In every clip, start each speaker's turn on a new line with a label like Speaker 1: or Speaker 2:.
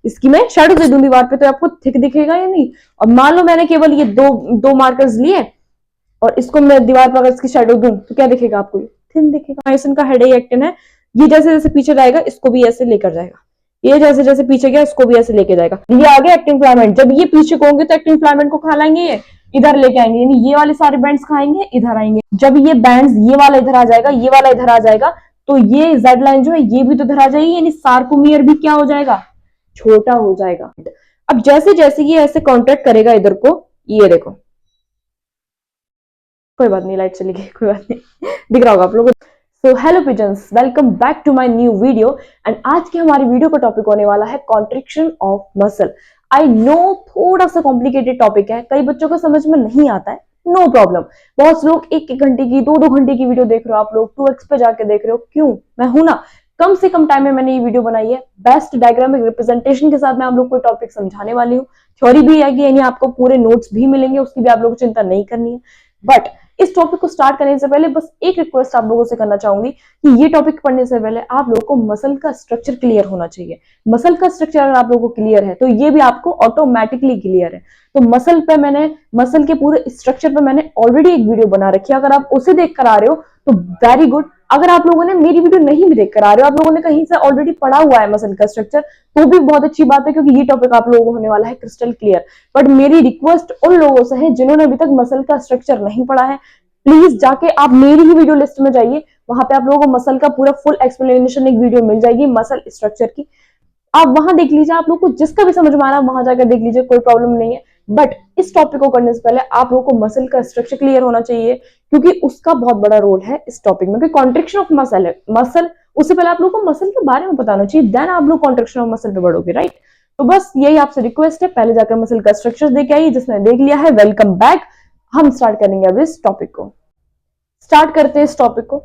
Speaker 1: इसकी मैं शेडो दे दूं दीवार पे तो आपको थिक दिखेगा या नहीं। और मान लो मैंने केवल ये दो मार्कर्स लिए और इसको मैं दीवार पर अगर इसकी शेडो दूं तो क्या दिखेगा आपको, थिन दिखेगा। मायोसिन का हेड एक्टिन है, ये जैसे जैसे पीछे जाएगा इसको भी ऐसे लेकर जाएगा, ये जैसे जैसे पीछे गया इसको भी ऐसे लेके जाएगा। ये आगे एक्टिन फिलामेंट, जब ये पीछे को होंगे तो एक्टिन फिलामेंट को खा लाएंगे, ये इधर लेके आएंगे, यानी ये वाले सारे बैंड्स खाएंगे इधर आएंगे। जब ये बैंड्स ये वाला इधर आ जाएगा, ये वाला इधर आ जाएगा, तो ये जेड लाइन जो है ये भी तो इधर आ जाएगी, यानी सार्कोमियर भी क्या हो जाएगा, छोटा हो जाएगा। अब जैसे जैसे ये ऐसे कॉन्ट्रैक्ट करेगा इधर को, ये देखो, कोई बात नहीं, लाइट चली गई, कोई बात नहीं, दिख रहा होगा आप लोगों को। So hello pigeons, welcome back to my new video. And आज की हमारी वीडियो का टॉपिक होने वाला है contraction of muscle. I know थोड़ा सा कॉम्प्लिकेटेड टॉपिक है, कई बच्चों को समझ में नहीं आता है, नो प्रॉब्लम। बहुत लोग एक एक घंटे की, दो घंटे की वीडियो देख रहे हो, आप लोग 2x पे जाके देख रहे हो, क्यों? मैं हूं ना, कम से कम टाइम में मैंने ये वीडियो बनाई है, बेस्ट डायग्रामिक रिप्रेजेंटेशन के साथ मैं आप लोग को टॉपिक समझाने वाली हूँ। थ्योरी भी आएगी, यानी आपको पूरे नोट्स भी मिलेंगे, उसकी भी आप लोगों को चिंता नहीं करनी है। बट इस टॉपिक को स्टार्ट करने से पहले बस एक रिक्वेस्ट आप लोगों से करना चाहूंगी कि ये टॉपिक पढ़ने से पहले आप लोगों को मसल का स्ट्रक्चर क्लियर होना चाहिए। मसल का स्ट्रक्चर अगर आप लोगों को क्लियर है तो ये भी आपको ऑटोमेटिकली क्लियर है। तो मसल के पूरे स्ट्रक्चर पे मैंने ऑलरेडी एक वीडियो बना रखी है, अगर आप उसे देख कर आ रहे हो तो वेरी गुड। अगर आप लोगों ने मेरी वीडियो नहीं भी देख कर आ रहे हो, आप लोगों ने कहीं से ऑलरेडी पढ़ा हुआ है मसल का स्ट्रक्चर, तो भी बहुत अच्छी बात है, क्योंकि ये टॉपिक आप लोगों को होने वाला है क्रिस्टल क्लियर। बट मेरी रिक्वेस्ट उन लोगों से है जिन्होंने अभी तक मसल का स्ट्रक्चर नहीं पढ़ा है, प्लीज जाके आप मेरी ही वीडियो लिस्ट में जाइए, वहां पे आप लोगों को मसल का पूरा फुल एक्सप्लेनेशन एक वीडियो मिल जाएगी मसल स्ट्रक्चर की, आप वहां देख लीजिए। आप लोग को जिसका भी समझ में आ रहा है वहां जाकर देख लीजिए, कोई प्रॉब्लम नहीं है। बट इस टॉपिक को करने से पहले आप लोगों को मसल का स्ट्रक्चर क्लियर होना चाहिए, क्योंकि उसका बहुत बड़ा रोल है इस टॉपिक में। क्योंकि कॉन्ट्रिक्शन ऑफ मसल है, मसल उससे पहले आप लोगों को मसल के बारे में बताना चाहिए, देन आप लोग कॉन्ट्रिक्शन ऑफ मसल पे बढ़ोगे, राइट? तो बस यही आपसे रिक्वेस्ट है, पहले जाकर मसल का स्ट्रक्चर देख आइए। जिसने देख लिया है वेलकम बैक। हम स्टार्ट करेंगे अब इस टॉपिक को, स्टार्ट करते हैं इस टॉपिक को।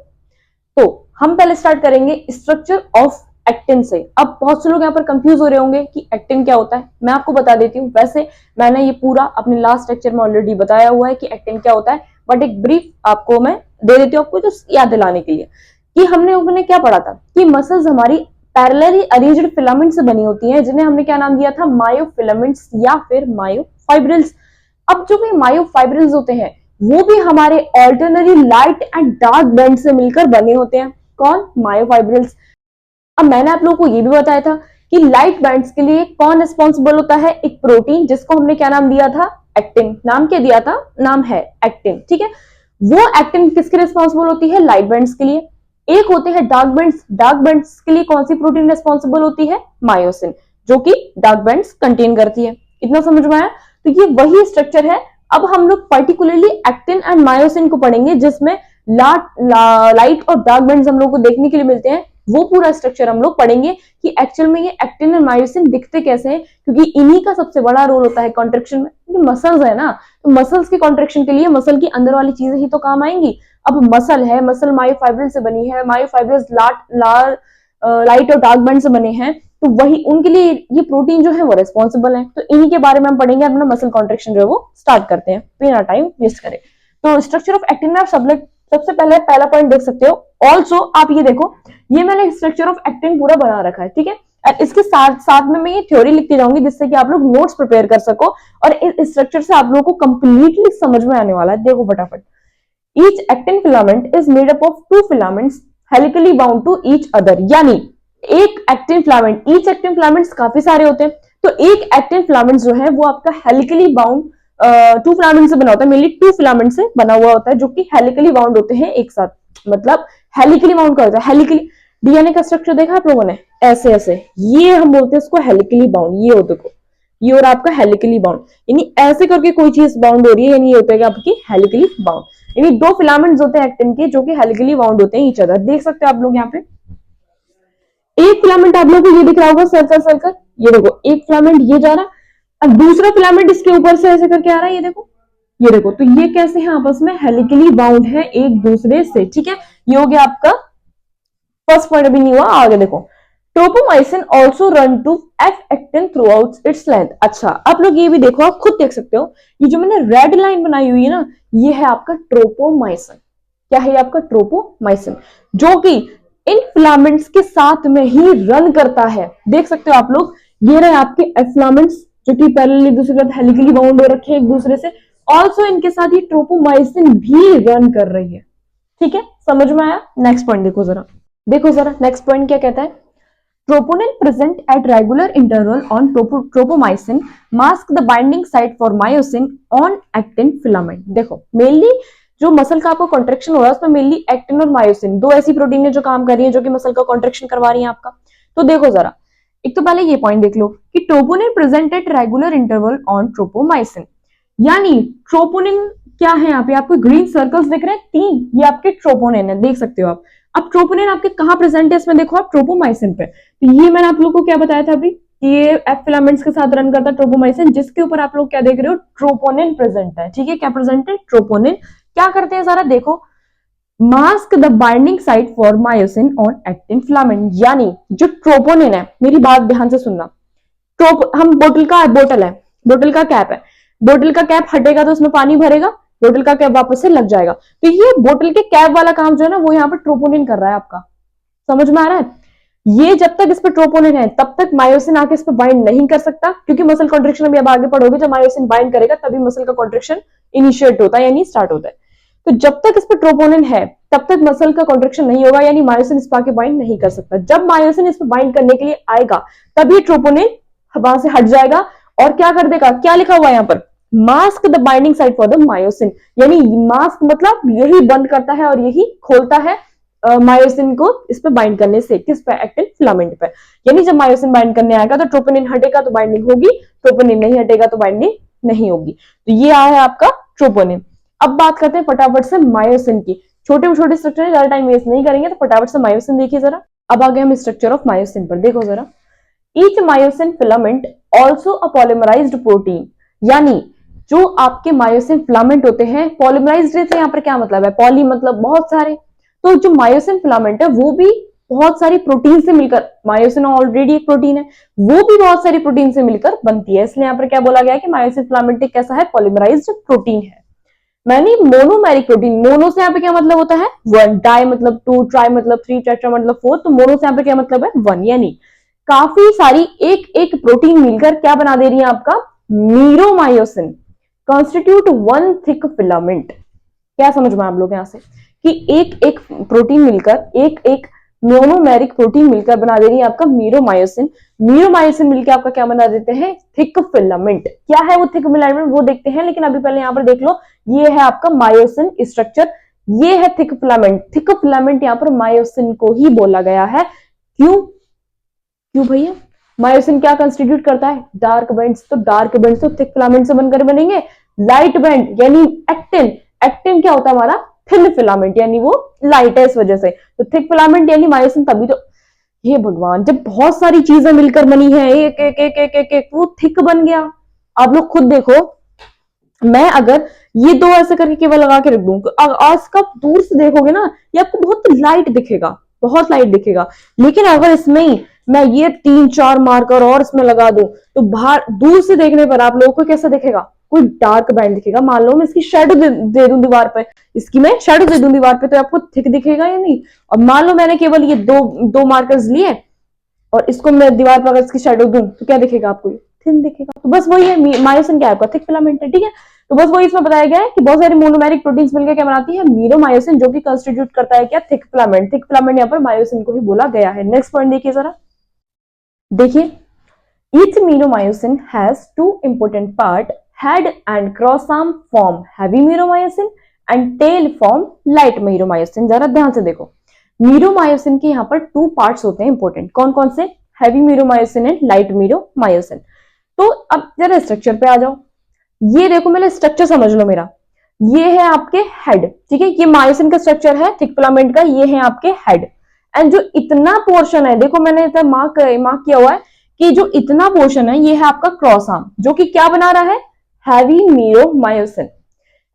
Speaker 1: तो हम पहले स्टार्ट करेंगे स्ट्रक्चर ऑफ एक्टिन से। अब बहुत से लोग यहाँ पर कंफ्यूज हो रहे होंगे कि एक्टिन क्या होता है, मैं आपको बता देती हूँ। वैसे मैंने ये पूरा अपने लास्ट लेक्चर में ऑलरेडी बताया हुआ है कि एक्टिन क्या होता है, बट एक ब्रीफ आपको मैं दे देती हूँ, आपको जस्ट याद दिलाने के लिए कि हमने क्या पढ़ा था कि मसल्स हमारी पैरेलली अरेंज्ड फिलामेंट से बनी होती हैं, जिन्हें हमने क्या नाम दिया था, मायोफिलामेंट्स या फिर मायोफाइब्रिल्स। अब जो भी मायोफाइब्रिल्स होते हैं वो भी हमारे ऑल्टरनरी लाइट एंड डार्क बैंड से मिलकर बने होते हैं। कौन? मायोफाइब्रिल्स। अब मैंने आप लोगों को ये भी बताया था कि लाइट बैंड्स के लिए कौन रिस्पॉन्सिबल होता है, एक प्रोटीन जिसको हमने क्या नाम दिया था, एक्टिन। नाम क्या दिया था? नाम है एक्टिन, ठीक है। वो एक्टिन किसके रिस्पॉन्सिबल होती है? लाइट बैंड्स के लिए। एक होते हैं डार्क बैंड्स, डार्क बैंड्स के लिए कौन सी प्रोटीन रिस्पॉन्सिबल होती है? मायोसिन, जो कि डार्क बैंड्स कंटेन करती है। इतना समझ में आया? तो ये वही स्ट्रक्चर है। अब हम लोग पर्टिकुलरली एक्टिन एंड मायोसिन को पढ़ेंगे, जिसमें लाइट और डार्क बैंड्स हम लोग को देखने के लिए मिलते हैं। वो पूरा स्ट्रक्चर हम लोग पढ़ेंगे कि एक्चुअल में ये एक्टिन और मायोसिन दिखते कैसे हैं, क्योंकि इन्हीं का सबसे बड़ा रोल होता है कॉन्ट्रैक्शन में। क्योंकि मसल्स है ना, तो मसल्स के कॉन्ट्रैक्शन के लिए मसल की अंदर वाली चीजें ही तो काम आएंगी। अब मसल है, मसल मायोफाइब्रिल से बनी है, मायोफाइब्रिल्स लाइट और डार्क बैंड से बने हैं, तो वही उनके लिए ये प्रोटीन जो है वो रिस्पॉन्सिबल है। तो इन्हीं के बारे में हम पढ़ेंगे। अपना मसल कॉन्ट्रैक्शन जो है वो स्टार्ट करते हैं बिना टाइम वेस्ट करें। तो स्ट्रक्चर ऑफ एक्टिन में आप सबसे पहले पहला पॉइंट देख सकते हो। ऑल्सो आप ये देखो, ये मैंने स्ट्रक्चर ऑफ एक्टिन पूरा बना रखा है, ठीक है। और इसके साथ साथ में मैं ये थ्योरी लिखती जाऊंगी, जिससे कि आप लोग नोट्स प्रिपेयर कर सको, और इस स्ट्रक्चर से आप लोगों को कंप्लीटली समझ में आने वाला है। देखो फटाफट, each actin filament is made up of 2 filaments helically bound to each other. यानी एक actin filament, each actin filaments काफी सारे होते हैं, तो एक एक्टिन फिलामेंट जो है वो आपका हेलिकली बाउंड 2 फिलामेंट से बना होता है, मेनली 2 फिलामेंट से बना हुआ होता है, जो कि हेलिकली बाउंड होते हैं एक साथ। मतलब हेलिकली बाउंड का होता है, हेलिकली डीएनए का स्ट्रक्चर देखा आप लोगों ने, ऐसे ऐसे, ये हम बोलते हैं इसको हेलिकली बाउंड। ये हो देखो, ये और आपका हेलिकली बाउंड, यानी ऐसे करके कोई चीज बाउंड हो रही है, यानी ये होता है आपकी हेलिकली बाउंड। यानी 2 फिलामेंट्स होते हैं एक्टिन के, जो कि हेलिकली बाउंड होते हैं ईच अदर। देख सकते हो आप लोग यहाँ पे, एक फिलामेंट आप लोगों को ये दिख रहा होगा सर्कल सर्कल, ये देखो एक फिलामेंट ये जा रहा, अब दूसरा फिलामेंट इसके ऊपर से ऐसे करके आ रहा है, ये देखो, ये देखो। तो ये कैसे है? आपस में हेलिकली बाउंड है एक दूसरे से, ठीक है। ये हो गया आपका फर्स्ट पॉइंट, अभी नहीं हुआ, आगे देखो। Tropomyosin also run to F actin throughout its length. अच्छा, आप लोग ये भी देखो, आप खुद देख सकते हो, ये जो मैंने रेड लाइन बनाई हुई है ना, ये है आपका ट्रोपोमाइसिन। क्या है आपका? ट्रोपोमाइसिन, जो कि इन फिलामेंट्स के साथ में ही रन करता है। देख सकते हो आप लोग, ये रहे आपके एफिलामेंट्स जो कि पैरेलल एक दूसरे के साथ हेलिकली बाउंड हो रखे हैं एक दूसरे से। ऑल्सो इनके साथ ये ट्रोपोमाइसिन भी रन कर रही है। ठीक है, समझ में आया? नेक्स्ट पॉइंट देखो जरा, नेक्स्ट पॉइंट क्या कहता है? Troponin present at regular interval on tropomyosin mask the binding site for myosin on actin filament। देखो मेनली जो मसल का आपको कॉन्ट्रेक्शन हो रहा है उसमें मेनली एक्टिन और मायोसिन दो ऐसी प्रोटीन है जो काम कर रही है, जो कि मसल का कॉन्ट्रेक्शन करवा रही है आपका। तो देखो जरा, एक तो पहले ये पॉइंट देख लो कि troponin present at regular interval on ट्रोपोमाइसिन, यानी ट्रोपोनिन क्या है यहाँ पे आपको ग्रीन सर्कल्स दिख रहे हैं 3, ये आपके ट्रोपोनिन है, देख सकते हो आप। अब ट्रोपोनिन आपके कहां प्रेजेंट है इसमें देखो आप, ट्रोपोमाइसिन पे। तो ये मैंने आप लोगों को क्या बताया था अभी कि ये एफ फिलामेंट्स के साथ रन करता है ट्रोपोमाइसिन, जिसके ऊपर आप लोग क्या देख रहे हो, ट्रोपोनिन प्रेजेंट है। ठीक है, क्या प्रेजेंट है? ट्रोपोनिन। क्या करते हैं जरा देखो, mask the binding site for myosin on actin filament, यानी जो ट्रोपोनिन है, मेरी बात ध्यान से सुनना, हम बोतल का कैप है, बोतल का कैप हटेगा तो उसमें पानी भरेगा, बोतल का कैप वापस से लग जाएगा। तो ये बोतल के कैप वाला काम जो है ना वो यहाँ पर ट्रोपोनिन कर रहा है आपका। समझ में आ रहा है? ये जब तक इस पर ट्रोपोनिन है तब तक मायोसिन आके इस पर बाइंड नहीं कर सकता, क्योंकि मसल कॉन्ट्रेक्शन अभी अब आगे पढ़ोगे, जब मायोसिन बाइंड करेगा तभी मसल का कॉन्ट्रेक्शन इनिशिएट होता है यानी स्टार्ट होता है। तो जब तक इस पर ट्रोपोनिन है तब तक मसल का कॉन्ट्रेक्शन नहीं होगा, यानी मायोसिन इस पर आके बाइंड नहीं कर सकता। जब मायोसिन इस पर बाइंड करने के लिए आएगा तभी ट्रोपोनिन वहां से हट जाएगा और क्या कर देगा, क्या लिखा हुआ है यहाँ पर, mask the binding site for the myosin, यानी मास्क मतलब यही बंद करता है और यही खोलता है मायोसिन को इस पे बाइंड करने से, किस पे, एक्टिन फिलामेंट पे। यानी जब मायोसिन बाइंड करने आएगा तो ट्रोपोनिन हटेगा तो बाइंडिंग होगी, ट्रोपोनिन नहीं हटेगा तो बाइंडिंग नहीं होगी। तो ये आया है आपका ट्रोपोनिन। अब बात करते हैं फटाफट से मायोसिन की। छोटे छोटे स्ट्रक्चर ज्यादा टाइम वेस्ट नहीं करेंगे, तो फटाफट से मायोसिन देखिए जरा। अब आ गए हम स्ट्रक्चर ऑफ मायोसिन पर, देखो जरा। Each myosin filament also a polymerized protein, यानी जो आपके मायोसिन फिलामेंट होते हैं, पॉलीमराइज्ड से यहाँ पर क्या मतलब है, पॉली मतलब बहुत सारे, तो जो मायोसिन फिलामेंट है वो भी बहुत सारी प्रोटीन से मिलकर, मायोसिन ऑलरेडी एक प्रोटीन है, वो भी बहुत सारी प्रोटीन से मिलकर बनती है। इसलिए यहाँ पर क्या बोला गया है कि मायोसिन फिलामेंट एक कैसा है, पॉलीमराइज्ड प्रोटीन है। मैनी मोनोमेरिक प्रोटीन, मोनो से यहाँ पे क्या मतलब होता है, 1, डाई मतलब 2, ट्राई मतलब 3, टेट्रा मतलब 4, तो मोनो से यहाँ पे क्या मतलब है, 1, यानी काफी सारी एक एक प्रोटीन मिलकर क्या बना दे रही है आपका, meromyosin constitute one thick filament. क्या समझ में आप लोग यहां से कि एक एक प्रोटीन मिलकर, एक एक मोनोमेरिक प्रोटीन मिलकर बना दे रही है आपका मीरोमायोसिन। मीरोमायोसिन मिलकर आपका क्या बना देते हैं, थिक फिलामेंट। क्या है वो थिक फिलामेंट वो देखते हैं, लेकिन अभी पहले यहां पर देख लो, ये है आपका मायोसिन स्ट्रक्चर, ये है थिक फिलामेंट। थिक फिलामेंट यहां पर मायोसिन को ही बोला गया है। क्यों क्यों भैया, मायोसिन क्या कंस्टिट्यूट करता है, डार्क बैंड्स, तो डार्क बैंड्स तो थिक फिलामेंट से बनकर बनेंगे। लाइट बैंड यानी एक्टिन, एक्टिन क्या होता है हमारा, थिन फिलामेंट, यानी वो लाइट है इस वजह से। तो थिक फिलामेंट यानी मायोसिन, तभी तो, हे भगवान, जब बहुत सारी चीजें मिलकर बनी है, एक एक एक एक एक, एक वो थिक बन गया। आप लोग खुद देखो, मैं अगर ये दो ऐसे करके केवल लगा के रख दूं तो आज का दूर से देखोगे ना, ये आपको बहुत लाइट दिखेगा, बहुत लाइट दिखेगा। लेकिन अगर इसमें ही मैं ये 3-4 मार्कर और इसमें लगा दूं तो बाहर दूर से देखने पर आप लोगों को कैसा दिखेगा, कोई डार्क बैंड दिखेगा। मान लो मैं इसकी शेडो दे दूं दीवार पे, इसकी मैं शेडो दे दूं दीवार पे, तो आपको थिक दिखेगा या नहीं। और मान लो मैंने केवल ये दो मार्कर्स लिए और इसको मैं दीवार पर अगर इसकी शेडो दूं तो क्या दिखेगा आपको, थिन दिखेगा। तो बस वही है, मायोसिन क्या है आपका, थिक फिलामेंट है। ठीक है, तो बस वही इसमें बताया गया है कि बहुत सारी मोनोमेरिक प्रोटीन्स मिलकर क्या बनाती है, मीरोमायोसिन, जो कि कंस्टिट्यूट करता है क्या, थिक फिलामेंट। थिक फिलामेंट यहाँ पर मायोसिन को ही बोला गया है। नेक्स्ट पॉइंट देखिए जरा, देखिए, each meromyosin has two important part, head and cross arm form heavy meromyosin and tail form light meromyosin. जरा ध्यान से देखो, मीरोमायोसिन के यहाँ पर 2 पार्ट्स होते हैं इंपॉर्टेंट, कौन कौन से, heavy meromyosin and light meromyosin. तो अब जरा स्ट्रक्चर पे आ जाओ, ये देखो मेरा स्ट्रक्चर समझ लो मेरा, ये है आपके हेड, ठीक है, ये मायोसिन का स्ट्रक्चर है थिक फिलामेंट का, ये है आपके हेड। एंड जो इतना पोर्शन है, देखो मैंने इतना मार्क किया हुआ है कि जो इतना पोर्शन है ये है आपका क्रॉस आर्म, जो कि क्या बना रहा है, हैवी मीरोमायोसिन।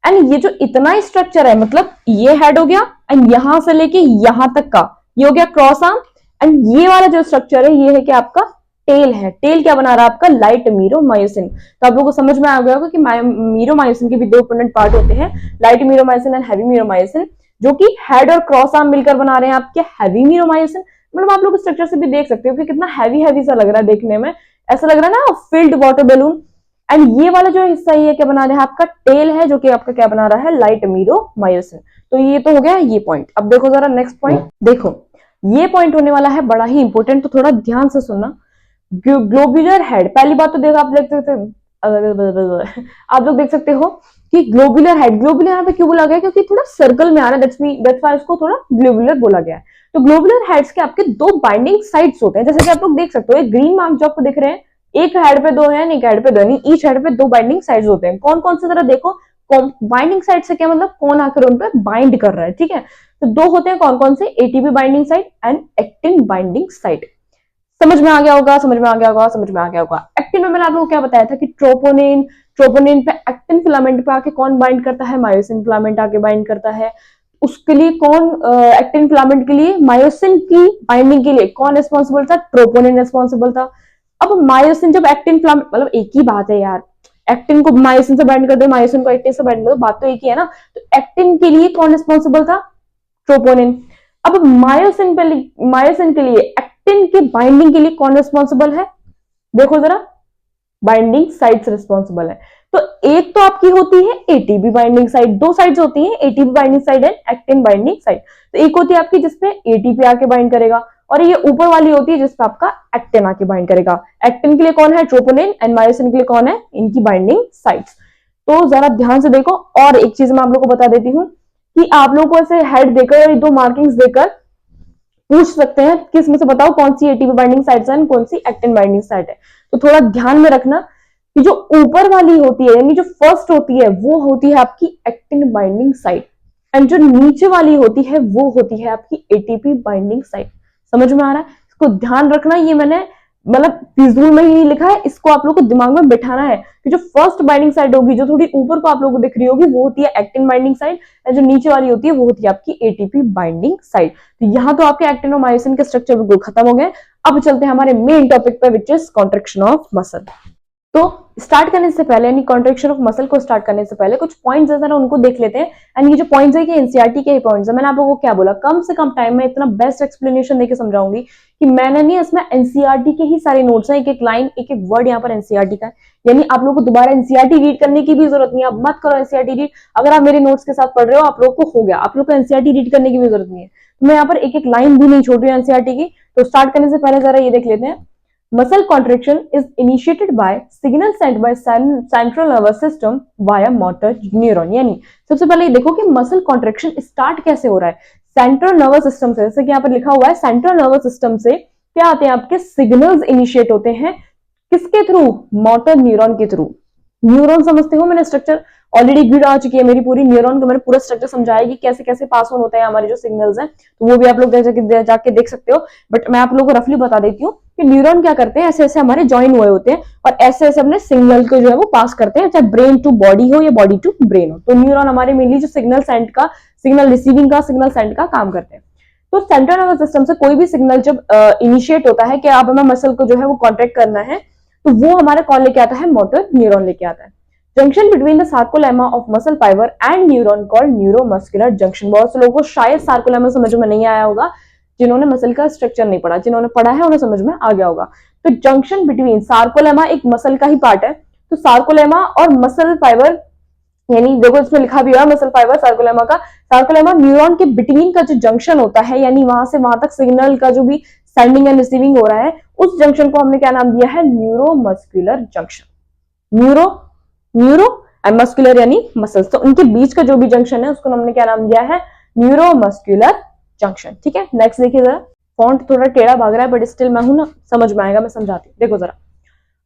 Speaker 1: एंड ये जो इतना स्ट्रक्चर है, मतलब ये हेड हो गया एंड यहां से लेके यहां तक का ये हो गया क्रॉस आर्म, एंड ये वाला जो स्ट्रक्चर है ये है कि आपका टेल है। टेल क्या बना रहा है आपका, लाइट मीरोमायोसिन। तो आप लोगों को समझ में आ गया होगा कि मीरोमायोसिन के भी 2 इंपॉर्टेंट पार्ट होते हैं, light meromyosin and heavy meromyosin, जो कि हेड और क्रॉस आर्म मिलकर बना रहे हैं आपके हैवी मीरोमायोसिन। मतलब आप लोग स्ट्रक्चर से भी देख सकते हो कि कितना हैवी हैवी सा लग रहा है देखने में, ऐसा लग रहा है ना, फिल्ड वाटर बैलून। एंड ये वाला जो हिस्सा ये क्या बना रहा है, आपका टेल है, जो कि आपका क्या बना रहा है, लाइट अमीरो-मायोसिन। तो ये तो हो गया ये पॉइंट। अब देखो जरा नेक्स्ट पॉइंट, देखो ये पॉइंट होने वाला है बड़ा ही इंपॉर्टेंट, तो थोड़ा ध्यान से सुनना। ग्लोबुलर हेड, पहली बात तो देखो, आप लोग देख सकते हो कि ग्लोबुलर हेड, ग्लोबुलर यहाँ पे क्यों बोला गया, क्योंकि थोड़ा सर्कल में आ रहा है, दैट्स व्हाई इसको थोड़ा ग्लोबुलर बोला गया है। तो ग्लोबुलर हेड्स के आपके दो बाइंडिंग साइट्स होते हैं, जैसे कि आप लोग देख सकते हो, एक ग्रीन मार्क जो आपको दिख रहे हैं, एक हेड पे दो है, एक हेड पे दो नहीं, ईच हेड पे दो बाइंडिंग साइड्स होते हैं। कौन कौन से, जरा देखो, बाइंडिंग साइड से क्या मतलब, कौन आकर उन पे बाइंड कर रहा है, ठीक है। तो दो होते हैं, कौन कौन से, ATP binding site and actin binding site. समझ में आ गया होगा, समझ में आ गया होगा, समझ में आ गया होगा। एक्टिन में मैंने आप लोगों को क्या बताया था कि ट्रोपोनिन, ट्रोपोनिन पे एक्टिन फिलामेंट पे आके कौन बाइंड करता है, मायोसिन फिलामेंट आके बाइंड करता है। उसके लिए कौन, एक्टिन फिलामेंट के लिए मायोसिन की बाइंडिंग के लिए कौन रिस्पॉन्सिबल था, ट्रोपोनिन रिस्पॉन्सिबल था। अब मायोसिन जब एक्टिन फिलामेंट, मतलब एक ही बात है यार, एक्टिन को मायोसिन से बाइंड कर दो, मायोसिन को एक्टिन से बाइंड कर दो, बात तो एक ही है ना। तो एक्टिन के लिए कौन रिस्पॉन्सिबल था, ट्रोपोनिन। अब मायोसिन के लिए एक्टिन के बाइंडिंग के लिए कौन रिस्पॉन्सिबल है, देखो जरा, बाइंडिंग साइट्स रिस्पॉन्सिबल है। तो एक तो आपकी होती है एटीपी बाइंडिंग साइट, दो साइड्स होती हैं, ATP binding site and actin binding site. तो एक होती है आपकी जिसपे एटीपी आके बाइंड करेगा, और ये ऊपर वाली होती है जिसपे आपका एक्टिन आके बाइंड करेगा। एक्टिन के लिए कौन है, ट्रोपोनिन, एंड मायोसिन के लिए कौन है, इनकी बाइंडिंग साइट्स। तो जरा ध्यान से देखो। और एक चीज मैं आप लोग को बता देती हूँ कि आप लोग को ऐसे हेड देकर, दो मार्किंग्स देकर पूछ सकते हैं कि इसमें से बताओ कौन सी एटीपी बाइंडिंग साइट है, कौन सी एक्टिन बाइंडिंग साइट है। तो थोड़ा ध्यान में रखना कि जो ऊपर वाली होती है, यानी जो फर्स्ट होती है, वो होती है आपकी एक्टिन बाइंडिंग साइट, एंड जो नीचे वाली होती है वो होती है आपकी एटीपी बाइंडिंग साइट। समझ में आ रहा है, इसको ध्यान रखना। ये मैंने मतलब फिजूल में ही लिखा है, इसको आप लोग को दिमाग में बिठाना है कि जो फर्स्ट बाइंडिंग साइट होगी, जो थोड़ी ऊपर को आप लोगों को दिख रही होगी, वो होती है एक्टिन बाइंडिंग साइट, और जो नीचे वाली होती है वो होती है आपकी एटीपी बाइंडिंग साइट। तो यहाँ तो आपके एक्टिन और मायोसिन के स्ट्रक्चर बिल्कुल खत्म हो गए। अब चलते हैं हमारे मेन टॉपिक पे, which is contraction of muscle. तो स्टार्ट करने से पहले, यानी कॉन्ट्रैक्शन ऑफ मसल को स्टार्ट करने से पहले कुछ पॉइंट्स है, जरा उनको देख लेते हैं। एंड ये जो पॉइंट्स है कि एनसीईआरटी के ही पॉइंट्स है। मैंने आप लोगों को क्या बोला, कम से कम टाइम में इतना बेस्ट एक्सप्लेनेशन देके समझाऊंगी कि मैंने नहीं, इसमें एनसीईआरटी के ही सारे नोट्स हैं, एक एक लाइन, एक एक वर्ड यहाँ पर एनसीईआरटी का है। यानी आप लोगों को दोबारा एनसीईआरटी रीड करने की भी जरूरत नहीं है, अब मत करो एनसीईआरटी रीड। अगर आप मेरे नोट्स के साथ पढ़ रहे हो, आप लोग को हो गया, आप लोग को एनसीईआरटी रीड करने की भी जरूरत नहीं है। तो मैं यहाँ पर एक एक लाइन भी नहीं छोड़ रही हूँ एनसीईआरटी की। तो स्टार्ट करने से पहले जरा ये देख लेते हैं। Muscle contraction is initiated by signal sent by central nervous system via motor neuron। यानी सबसे पहले ये देखो कि मसल कॉन्ट्रेक्शन स्टार्ट कैसे हो रहा है, सेंट्रल नर्वस सिस्टम से। जैसे कि यहाँ पर लिखा हुआ है, सेंट्रल नर्वस सिस्टम से क्या आते हैं, आपके सिग्नल्स इनिशिएट होते हैं, किसके थ्रू, मोटर न्यूरॉन के थ्रू। न्यूरॉन समझते हो, मैंने स्ट्रक्चर ऑलरेडी वीडियो आ चुकी है मेरी पूरी, न्यूरॉन का मैंने पूरा स्ट्रक्चर समझाया कि कैसे कैसे पास ऑन होता है हमारे जो सिग्नल्स हैं, तो वो भी आप लोग जाके देख सकते हो। बट मैं आप लोगों को रफली बता देती हूँ कि न्यूरॉन क्या करते हैं, ऐसे ऐसे हमारे ज्वाइन हुए होते हैं और ऐसे ऐसे अपने सिग्नल को जो है वो पास करते हैं, चाहे ब्रेन टू बॉडी हो या बॉडी टू ब्रेन हो। तो न्यूरॉन हमारे मेनली जो सिग्नल सेंड का, सिग्नल रिसीविंग का, सिग्नल सेंड का काम करते हैं। तो सेंट्रल नर्वस सिस्टम से कोई भी सिग्नल जब इनिशिएट होता है कि आप हमें मसल को जो है वो कॉन्ट्रैक्ट करना है, तो वो हमारा कौन लेके आता है, मोटर न्यूरॉन लेके आता है। Junction between the sarcolemma of muscle fibre and neuron called neuromuscular junction. बहुत से लोगों को शायद सार्कोलेमा समझ में नहीं आया होगा, जिन्होंने मसल का स्ट्रक्चर नहीं पढ़ा, जिन्होंने पढ़ा है उन्हें समझ में आ गया होगा। तो जंक्शन बिटवीन, सार्कोलेमा एक मसल का ही पार्ट है, तो सार्कोलेमा और मसल फाइबर, यानी देखो इसमें लिखा भी हुआ है मसल फाइबर सार्कोलेमा का, सार्कोलेमा न्यूरॉन के बिटवीन का जो जंक्शन होता है, यानी वहां से वहां तक सिग्नल का जो भी सेंडिंग एंड रिसीविंग हो रहा है, उस जंक्शन को हमने क्या नाम दिया है, neuromuscular junction. Neuro and muscular यानी मसल्स, तो उनके बीच का जो भी जंक्शन है उसको हमने क्या नाम दिया है, न्यूरोमस्कुलर जंक्शन। ठीक है, नेक्स्ट देखिए जरा, फॉन्ट थोड़ा टेढ़ा भाग रहा है बट स्टिल मैं हूं ना, समझ में आएगा, मैं समझाती हूँ। देखो जरा,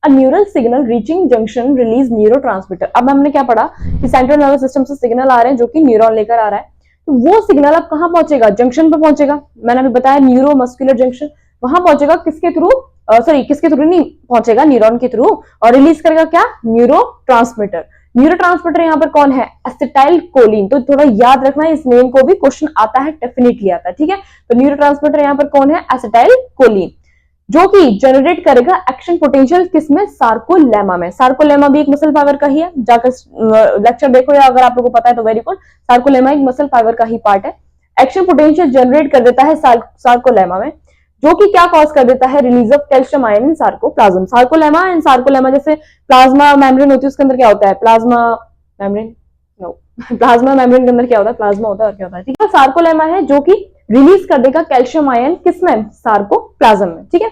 Speaker 1: a neural signal reaching junction release neurotransmitter. अब हमने क्या पढ़ा कि सेंट्रल नर्वस सिस्टम से सिग्नल आ रहे हैं जो कि न्यूरॉन लेकर आ रहा है, तो वो सिग्नल अब कहां पहुंचेगा, जंक्शन पे पहुंचेगा। मैंने अभी बताया न्यूरोमस्कुलर जंक्शन, वहां पहुंचेगा किसके थ्रू, सॉरी किसके थ्रू नहीं पहुंचेगा, न्यूरॉन के थ्रू, और रिलीज करेगा क्या, न्यूरोट्रांसमीटर। न्यूरोट्रांसमीटर यहाँ पर कौन है, एसिटाइल कोलिन। तो थोड़ा याद रखना, इस नेम को भी क्वेश्चन आता है, डेफिनेटली आता है। ठीक है, तो न्यूरोट्रांसमीटर यहाँ पर कौन है, एसिटाइल कोलिन, जो कि जनरेट करेगा एक्शन पोटेंशियल किसमें, सार्कोलेमा में। सार्कोलेमा भी एक मसल फाइबर का ही है, जाकर लेक्चर देखो, या अगर आप लोगों को पता है तो वेरी गुड। सार्कोलेमा एक मसल फाइबर का ही पार्ट है, एक्शन पोटेंशियल जनरेट कर देता है सार्कोलेमा में, जो कि क्या कॉज कर देता है, release of calcium ion in sarcoplasm. Sarcolemma and sarcolemma जैसे प्लाज्मा मेम्ब्रेन होती है, उसके अंदर क्या होता है, plasma membrane, no plasma membrane के अंदर क्या होता है, प्लाज्मा होता है और क्या होता है, ठीक है। सार्कोलेमा है जो कि रिलीज कर देगा कैल्शियम आयन किसमें, सार्कोप्लाज्म में, ठीक है।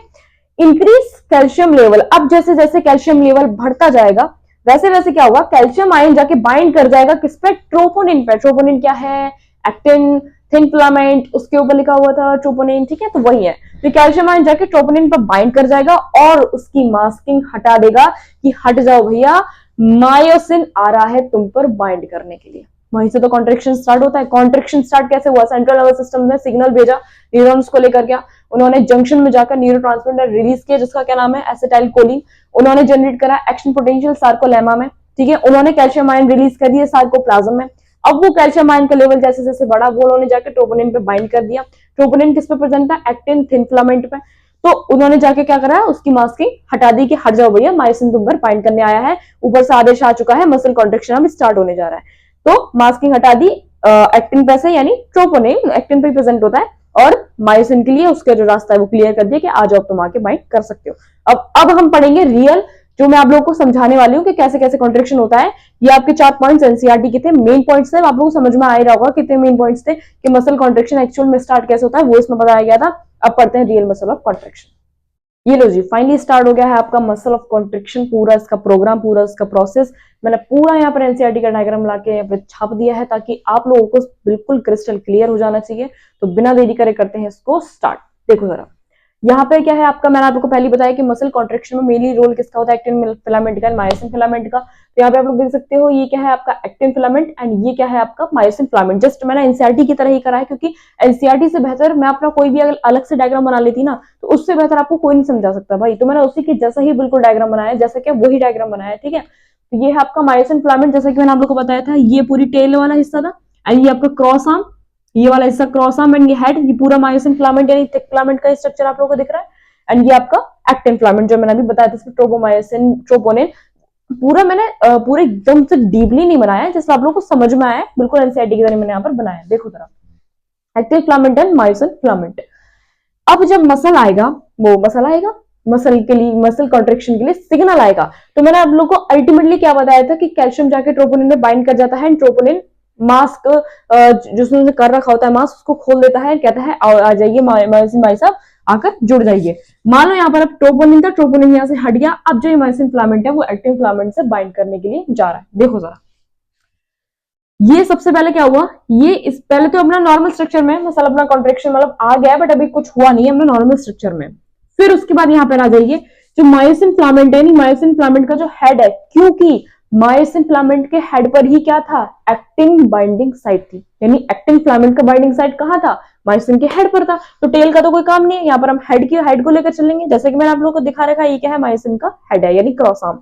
Speaker 1: इंक्रीज कैल्शियम लेवल, अब जैसे जैसे कैल्शियम लेवल बढ़ता जाएगा वैसे वैसे क्या होगा, कैल्शियम आयन जाके बाइंड कर जाएगा किस पे, ट्रोपोनिन पे। ट्रोपोनिन क्या है, एक्टिन थिन फिलामेंट, उसके ऊपर लिखा हुआ था ट्रोपोनिन, ठीक है, तो वही है। तो कैल्शियम आयन जाके ट्रोपोनिन पर बाइंड कर जाएगा और उसकी मास्किंग हटा देगा कि हट जाओ भैया, मायोसिन आ रहा है तुम पर बाइंड करने के लिए। वहीं से तो कॉन्ट्रेक्शन स्टार्ट होता है। कॉन्ट्रेक्शन स्टार्ट कैसे हुआ, सेंट्रल नर्वस सिस्टम ने सिग्नल भेजा न्यूरॉन्स को लेकर, क्या उन्होंने जंक्शन में जाकर न्यूरोट्रांसमीटर रिलीज किया जिसका क्या नाम है, एसिटाइलकोलिन। उन्होंने जनरेट करा एक्शन पोटेंशियल सार्कोलेमा में, ठीक है। उन्होंने कैल्शियम आयन रिलीज कर दिया सार्कोप्लाज्म में। अब वो कैल्शियम आयन का लेवल जैसे जैसे बढ़ा, वो उन्होंने जाकर ट्रोपोनिन पे बाइंड कर दिया। ट्रोपोनिन किस पे प्रेजेंट था, एक्टिन थिन फिलामेंट पे। तो उन्होंने जाके क्या करा, उसकी मास्किंग हटा दी कि हट जाओ भैया, मायोसिन तुम पर बाइंड करने आया है, ऊपर से आदेश आ चुका है, मसल कॉन्ट्रेक्शन अब स्टार्ट होने जा रहा है। तो मास्किंग हटा दी एक्टिन पे से, यानी ट्रोपोनिन एक्टिन पे प्रेजेंट होता है, और मायोसिन के लिए उसका जो रास्ता है वो क्लियर कर दिया कि आ जाओ तुम आके बाइंड कर सकते हो। अब हम पढ़ेंगे रियल, जो मैं आप लोगों को समझाने वाली हूँ कि कैसे कैसे कॉन्ट्रेक्शन होता है। ये आपके 4 पॉइंट्स एनसीईआरटी के थे, मेन पॉइंट्स थे, आप लोगों को समझ में आ ही रहा होगा कितने मेन पॉइंट्स थे कि मसल कॉन्ट्रेक्शन एक्चुअल में स्टार्ट कैसे होता है, वो इसमें बताया गया था। अब पढ़ते हैं रियल मसल ऑफ कॉन्ट्रेक्शन। ये लो जी, फाइनली स्टार्ट हो गया है आपका मसल ऑफ कॉन्ट्रेक्शन, पूरा इसका प्रोग्राम, पूरा इसका प्रोसेस। मैंने पूरा यहाँ पर एनसीईआरटी का डायग्राम लाके यहाँ पे छाप दिया है ताकि आप लोगों को बिल्कुल क्रिस्टल क्लियर हो जाना चाहिए। तो बिना देरी करे करते हैं इसको स्टार्ट। देखो जरा, यहाँ पे क्या है आपका, मैंने आपको पहले बताया कि मसल कॉन्ट्रेक्शन में मेनली रोल किसका होता है, एक्टिन फिलामेंट का, मायोसिन फिलामेंट का। तो यहाँ पे आप लोग देख सकते हो, ये क्या है आपका एक्टिन फिलामेंट एंड ये क्या है आपका मायोसिन फिलामेंट। जस्ट मैंने एनसीईआरटी की तरह ही करा है, क्योंकि एनसीईआरटी से बेहतर मैं अपना कोई भी अलग से डायग्राम बना लेती ना, तो उससे बेहतर आपको कोई नहीं समझा सकता भाई। तो मैंने उसी के जैसा ही बिल्कुल डायग्राम बनाया, जैसा कि वही डायग्राम बनाया, ठीक है। तो ये है आपका मायोसिन फिलामेंट, जैसा कि मैंने आप लोग को बताया था, ये पूरी टेल वाला हिस्सा था, एंड ये आपका क्रॉस आर्म, ये वाला हिस्सा क्रॉस आर्म, एंड ये हेड, ये पूरा मायोसिन फिलामेंट यानी थिक फिलामेंट का स्ट्रक्चर आप लोगों को दिख रहा है। एंड ये आपका एक्टिन फिलामेंट जो मैंने अभी बताया था, इसमें ट्रोपोमायोसिन, ट्रोपोनिन, पूरा मैंने पूरे एकदम से डीपली नहीं बनाया, जिससे आप लोगों को समझ में आया, बिल्कुल एनसीईआरटी की तरह मैंने यहाँ पर बनाया। देखो जरा, actin filament and myosin filament. अब जब मसल आएगा, वो मसल आएगा, मसल के लिए, मसल कॉन्ट्रेक्शन के लिए सिग्नल आएगा। तो मैंने आप लोगों को अल्टीमेटली क्या बताया था कि कैल्शियम जाके ट्रोपोनिन में बाइंड कर जाता है, एंड ट्रोपोनिन मास्क जो उसने कर रखा होता है मास्क, उसको खोल देता है, कहता है आ जाइए मायोसिन भाई साहब, आकर जुड़ जाइए। मान लो यहाँ पर अब ट्रोपोनिन था, ट्रोपोनिन यहाँ से हट गया, अब जो मायोसिन फिलामेंट है वो एक्टिन फिलामेंट से बाइंड करने के लिए जा रहा है। देखो जरा, ये सबसे पहले क्या हुआ, ये इस पहले तो अपना नॉर्मल स्ट्रक्चर में मसल अपना कॉन्ट्रेक्शन मतलब आ गया, बट अभी कुछ हुआ नहीं है अपना नॉर्मल स्ट्रक्चर में। फिर उसके बाद यहाँ पर आ जाइए, जो मायोसिन फिलामेंट है, मायोसिन फिलामेंट का जो हेड है, क्योंकि मायोसिन फिलामेंट के हेड पर ही क्या था, एक्टिन बाइंडिंग साइट थी, यानी एक्टिन फिलामेंट का बाइंडिंग साइट कहाँ था, मायोसिन के हेड पर था। तो टेल का तो कोई काम नहीं है, यहाँ पर हम हेड को लेकर चलेंगे, जैसे कि मैंने आप लोगों को दिखा रखा है, ये क्या है, मायोसिन का हेड है, यानी क्रॉस आर्म।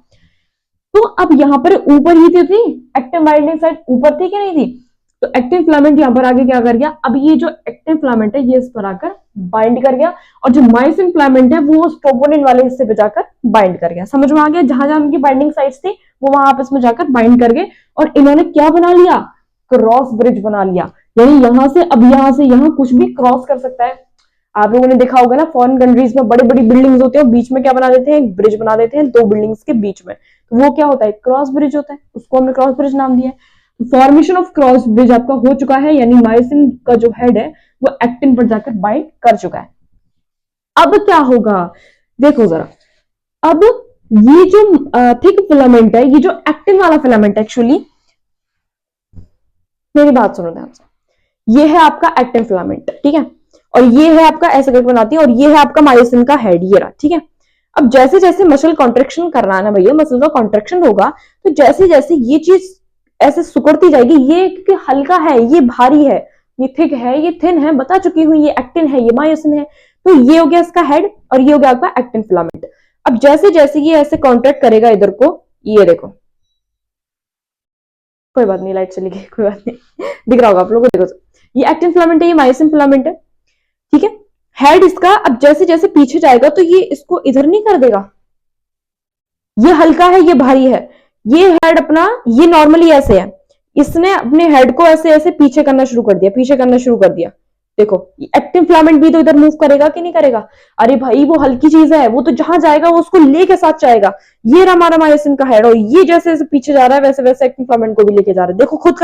Speaker 1: तो अब यहाँ पर ऊपर ही थी एक्टिन बाइंडिंग साइट, ऊपर थी कि नहीं थी, तो एक्टिन फिलामेंट यहाँ पर आगे क्या कर गया, अब ये जो एक्टिन फिलामेंट है ये इस पर आकर बाइंड कर गया, और जो मायोसिन फिलामेंट है वो उस ट्रोपोनिन वाले हिस्से पे जाकर बाइंड कर गया। समझ में आ गया, जहां जहां उनकी बाइंडिंग साइट्स थी वो वहां आपस में जाकर बाइंड कर गए, और इन्होंने क्या बना लिया, क्रॉस ब्रिज बना लिया, यानी यहां से अब यहां से यहां कुछ भी क्रॉस कर सकता है। आप लोगों ने देखा होगा ना, फॉरेन कंट्रीज में बड़ी बड़ी बिल्डिंग्स होते हैं, बीच में क्या बना देते हैं, एक ब्रिज बना देते हैं, दो बिल्डिंग्स के बीच में, तो वो क्या होता है, क्रॉस ब्रिज होता है, उसको हमने क्रॉस ब्रिज नाम दिया है। फॉर्मेशन ऑफ क्रॉस ब्रिज आपका हो चुका है, यानी मायोसिन का जो हेड है वो एक्टिन पर जाकर बाइंड कर चुका है। अब क्या होगा, देखो जरा, अब ये जो थिक फिलामेंट है, ये जो एक्टिन वाला फिलामेंट, एक्चुअली मेरी बात सुनो ध्यान से, ये है आपका एक्टिन फिलामेंट, ठीक है, और ये है आपका ऐसे करके बनाती है, और ये है आपका मायोसिन का हेड, ये रहा, ठीक है। अब जैसे जैसे मसल कॉन्ट्रेक्शन करना है ना भैया, मसल का कॉन्ट्रेक्शन होगा, तो जैसे जैसे ये चीज ऐसे सिकुड़ती जाएगी, ये क्योंकि हल्का है, ये भारी है, ये थिक है, ये थिन है, बता चुकी हूँ, ये एक्टिन है, ये मायोसिन है, तो ये हो गया इसका हेड, और ये हो गया आपका एक्टिन फिलामेंट। अब जैसे जैसे ये ऐसे कॉन्ट्रैक्ट करेगा इधर को, ये देखो, कोई बात नहीं, लाइट चली गई, कोई बात नहीं दिख रहा होगा आप लोगों को, देखो ये एक्टिन फिलामेंट है, ये मायोसिन फिलामेंट है, ठीक है। हेड इसका अब जैसे जैसे पीछे जाएगा तो ये इसको इधर नहीं कर देगा, ये हल्का है, ये भारी है, ये हेड अपना, ये नॉर्मली ऐसे है, इसने अपने हेड को ऐसे ऐसे पीछे करना शुरू कर दिया, पीछे करना शुरू कर दिया, देखो एक्टिन फिलामेंट भी तो इधर मूव करेगा कि नहीं करेगा? अरे भाई वो हल्की चीज है, वो तो जहां जाएगा वो उसको लेके साथ जाएगा। ये रहा हमारा मायोसिन का हेड, और ये जैसे जैसे पीछे जा रहा है वैसे वैसे एक्टिन फिलामेंट को भी लेके जा रहा है। देखो खुद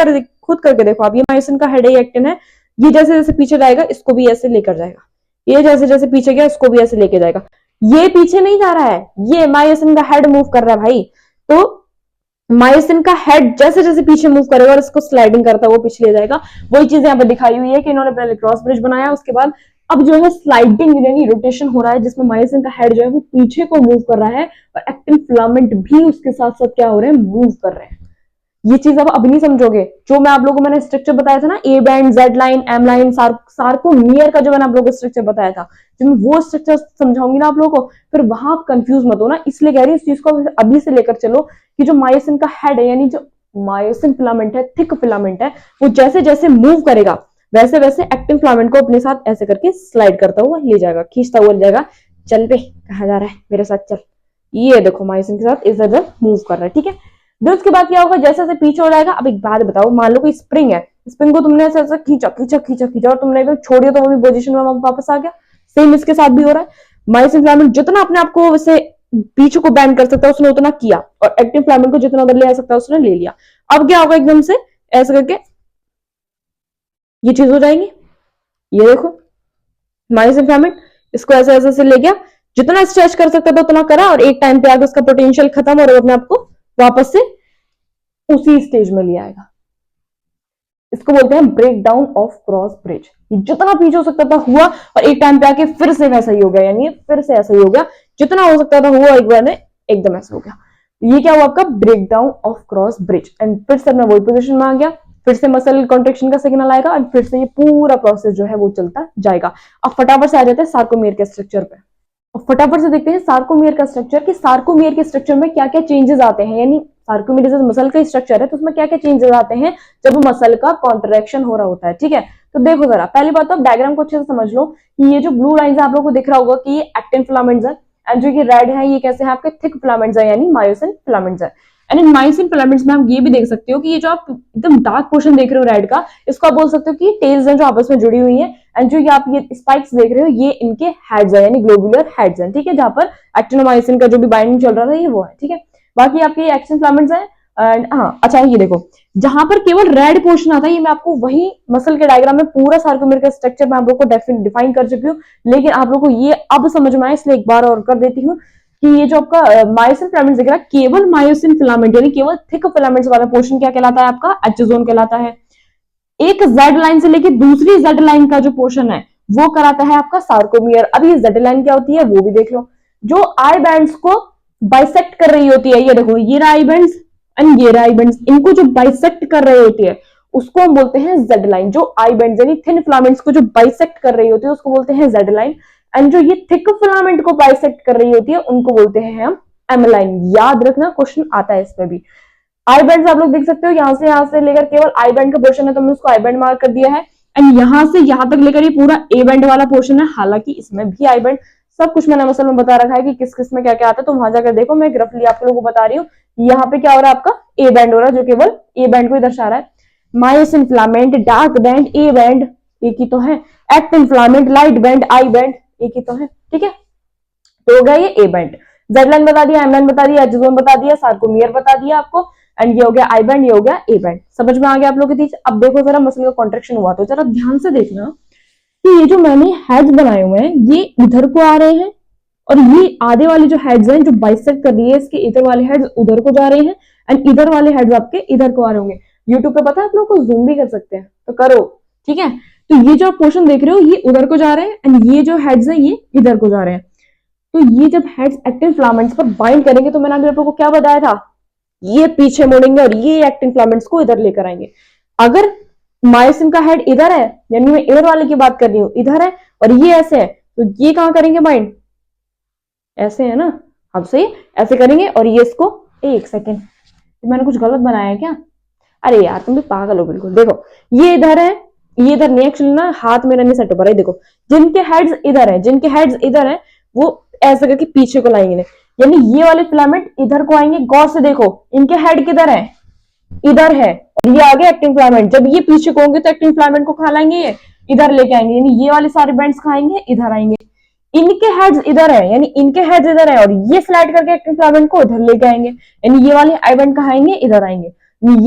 Speaker 1: करके देखो आप, ये मायोसिन का हेड है, ये एक्टिन है, ये जैसे जैसे पीछे जाएगा इसको भी ऐसे लेकर जाएगा, ये जैसे जैसे पीछे गया इसको भी ऐसे लेके जाएगा। ये पीछे नहीं जा रहा है, ये मायोसिन का हेड मूव कर रहा है भाई। तो मायोसिन का हेड जैसे जैसे पीछे मूव करेगा और इसको स्लाइडिंग करता है वो पीछे ले जाएगा। वही चीज यहाँ पे दिखाई हुई है कि इन्होंने पहले क्रॉस ब्रिज बनाया, उसके बाद अब जो है स्लाइडिंग यानी रोटेशन हो रहा है, जिसमें मायोसिन का हेड जो है वो पीछे को मूव कर रहा है और एक्टिन फिलामेंट भी उसके साथ साथ क्या हो रहे हैं, मूव कर रहे हैं। ये चीज आप अभी नहीं समझोगे। जो मैं आप लोगों को मैंने स्ट्रक्चर बताया था ना, A band, Z line, M line, sarcomere का जो मैंने आप लोगों को स्ट्रक्चर बताया था, जब मैं वो स्ट्रक्चर समझाऊंगी ना आप लोगों को, फिर वहां आप कंफ्यूज मत हो ना। इसलिए कह रही हूँ इस चीज को अभी से लेकर चलो कि जो मायोसिन का हेड है यानी जो मायोसिन फिलामेंट है, थिक फिलामेंट है, वो जैसे जैसे मूव करेगा वैसे वैसे एक्टिन फिलामेंट को अपने साथ ऐसे करके स्लाइड करता हुआ ले जाएगा, खींचता हुआ ले जाएगा। चल पे, कहा जा रहा है मेरे साथ चल। ये देखो मायोसिन के साथ इधर उधर मूव कर रहा है, ठीक है। फिर उसके बाद क्या होगा, जैसे जैसे पीछे हो जाएगा। अब एक बात बताओ, मान लो कोई स्प्रिंग है, स्प्रिंग को तुमने ऐसे ऐसे खींचा खींचा खींचा खींचा और तुमने एकदम छोड़ दिया तो वो भी पोजीशन में वापस आ गया। सेम इसके साथ भी हो रहा है। मायोसिन फिलामेंट जितना अपने आप को वैसे पीछे को बैंड कर सकता है उसने उतना किया, और एक्टिन फिलामेंट को जितना उधर ले आ सकता है उसने ले लिया। अब क्या होगा, एकदम से ऐसे करके ये चीज हो जाएगी। ये देखो मायोसिन फिलामेंट इसको ऐसे ऐसे से ले गया, जितना स्ट्रेच कर सकता था उतना करा, और एक टाइम पे आगे उसका पोटेंशियल खत्म और अपने आप को वापस से उसी स्टेज में ले आएगा। इसको बोलते हैं break down of cross bridge. जितना पीछे हो सकता था हुआ, और एक टाइम पे आके फिर से वैसा ही हो गया, यानी फिर से ऐसा ही हो गया, जितना हो सकता था हुआ एक बार में एकदम ऐसा हो गया। ये क्या हुआ आपका break down of cross bridge. And फिर से अपना वही पोजिशन में आ गया, फिर से मसल कॉन्ट्रेक्शन का सिग्नल आएगा, और फिर से ये पूरा प्रोसेस जो है वो चलता जाएगा। अब फटाफट से आ जाते हैं सार्कोमियर के स्ट्रक्चर पे, और फटाफट से देखते हैं सार्कोमियर का स्ट्रक्चर कि सार्कोमियर के स्ट्रक्चर में क्या क्या चेंजेस आते हैं। यानी सार्कोमियर जैसे मसल का स्ट्रक्चर है तो उसमें क्या क्या चेंजेस आते हैं जब मसल का कॉन्ट्रैक्शन हो रहा होता है, ठीक है। तो देखो जरा, पहली बात तो डायग्राम को अच्छे से समझ लो कि ये जो ब्लू लाइन है आप लोगों को दिख रहा होगा कि ये एक्टिन फिलामेंट्स है, एंड जो ये रेड है ये कैसे है आपके थिक फिलामेंट्स है यानी मायोसिन फिलामेंट्स है। एंड इन मायोसिन फिलामेंट्स में आप ये भी देख सकते हो कि ये जो आप एकदम डार्क पोर्शन देख रहे हो रेड का, इसको आप बोल सकते हो कि टेल्स हैं जो आपस में जुड़ी हुई हैं, एंड जो आप ये स्पाइक्स देख रहे हो ये इनके हेड्स है यानी ग्लोबुलर हेड्स हैं, ठीक है, जहां पर एक्टिनोमायोसिन का जो भी बाइंडिंग चल रहा था ये वो है, ठीक है। बाकी आपके एक्टिन फिलामेंट्स हैं। एंड हाँ अच्छा, ये देखो जहां पर केवल रेड पोर्शन आता है, ये मैं आपको वही मसल के डायग्राम में पूरा सार्कोमियर का स्ट्रक्चर मैं आप लोग को डिफाइन कर चुकी हूँ, लेकिन आप लोग को ये अब समझ में आए इसलिए एक बार और कर देती हूँ कि ये जो आपका मायोसिन फिलामेंट दिख रहा है, केवल मायोसिन फिलामेंट यानी केवल थिक फिलामेंट्स वाला पोर्शन क्या कहलाता है आपका, एच जोन कहलाता है। एक जेड लाइन से लेके दूसरी जेड लाइन का जो पोर्शन है वो कराता है आपका सार्कोमियर। अब ये जेड लाइन क्या होती है वो भी देख लो, जो आई बैंड्स को बाइसेक्ट कर रही होती है। ये देखो ये आई बैंड्स एंड ये आई बैंड्स, इनको जो बाइसेक्ट कर रही होती है उसको हम बोलते हैं जेड लाइन। जो आई बैंड्स यानी थिन फिलामेंट्स को जो बाइसेक्ट कर रही होती है उसको बोलते हैं जेड लाइन, एंड जो ये थिक फिलामेंट को बाइसेक्ट कर रही होती है उनको बोलते हैं हम एम लाइन। याद रखना क्वेश्चन आता है इसमें भी। आई बैंड आप लोग देख सकते हो, यहाँ से लेकर केवल आई बैंड का पोर्शन है तो हमने उसको आई बैंड मार्क कर दिया है, एंड यहाँ से यहाँ तक लेकर ये पूरा ए बैंड वाला पोर्शन है, हालांकि इसमें भी आई बैंड सब कुछ मैंने मसल में बता रखा है कि किस किस में क्या क्या आता है, तो वहां जाकर देखो, मैं रफली आप लोगों को बता रही हूँ। यहाँ पे क्या हो रहा है आपका ए बैंड हो रहा है जो केवल ए बैंड को ही दर्शा रहा है। Myosin filament, dark band, A band एक ही तो है, actin filament, light band, I band एक ही तो है, ठीक है। तो हो गया ये ए बैंड, जेड लाइन बता दिया, एम लाइन बता दिया, एच जोन बता दिया, सार्कोमियर बता दिया आपको, एंड ये हो गया आई बैंड, ये हो गया ए बैंड। समझ में आ गया आप लोगों के बीच। अब देखो जरा मसल का कॉन्ट्रेक्शन हुआ तो जरा ध्यान से देखना कि ये जो मैंने हेड्स बनाए हुए हैं ये इधर को आ रहे हैं, और ये आधे वाले जो हेड्स हैं जो बाइसेक्ट कर रही है इसके इधर वाले हेड्स उधर को जा रहे हैं, एंड इधर वाले हेड्स आपके इधर को आ रहे होंगे। यूट्यूब पे पता है आप लोग को जूम भी कर सकते हैं तो करो, ठीक है। तो ये जो आप पोर्शन देख रहे हो ये उधर को जा रहे हैं, एंड ये जो हेड्स हैं ये इधर को जा रहे हैं। तो ये जब हेड्स एक्टिन फिलामेंट्स पर बाइंड करेंगे तो मैंने आप लोगों को क्या बताया था, ये पीछे मुड़ेंगे और ये एक्टिन फिलामेंट्स को इधर लेकर आएंगे। अगर मायोसिन का हेड इधर है, यानी मैं इधर वाले की बात कर रही हूँ, इधर है और ये ऐसे है, तो ये कहां करेंगे बाइंड, ऐसे है ना, अब सही ऐसे करेंगे, और ये इसको एक सेकेंड मैंने कुछ गलत बनाया है क्या, अरे यार तुम भी पागल हो बिल्कुल। देखो ये इधर है, ये इधर नहीं, एक्चुअली ना हाथ मेरा नहीं सेट हो पा रहा है। देखो जिनके हेड्स इधर है, जिनके हेड्स इधर है वो ऐसे करके पीछे को लाएंगे, यानी ये वाले फिलामेंट इधर को आएंगे। गौर से देखो इनके हेड किधर है, इधर है, और ये आगे एक्टिन फिलामेंट। जब ये पीछे को होंगे तो एक्टिन फिलामेंट को कहां लाएंगे, ये इधर लेके आएंगे, यानी ये वाले सारे बैंड्स कहाँ आएंगे, इधर आएंगे। इनके हेड्स इधर है, यानी इनके हेड्स इधर है, और ये स्लाइड करके एक्टिन फिलामेंट को इधर लेके आएंगे, यानी ये वाले आई बैंड कहाँ आएंगे, इधर आएंगे,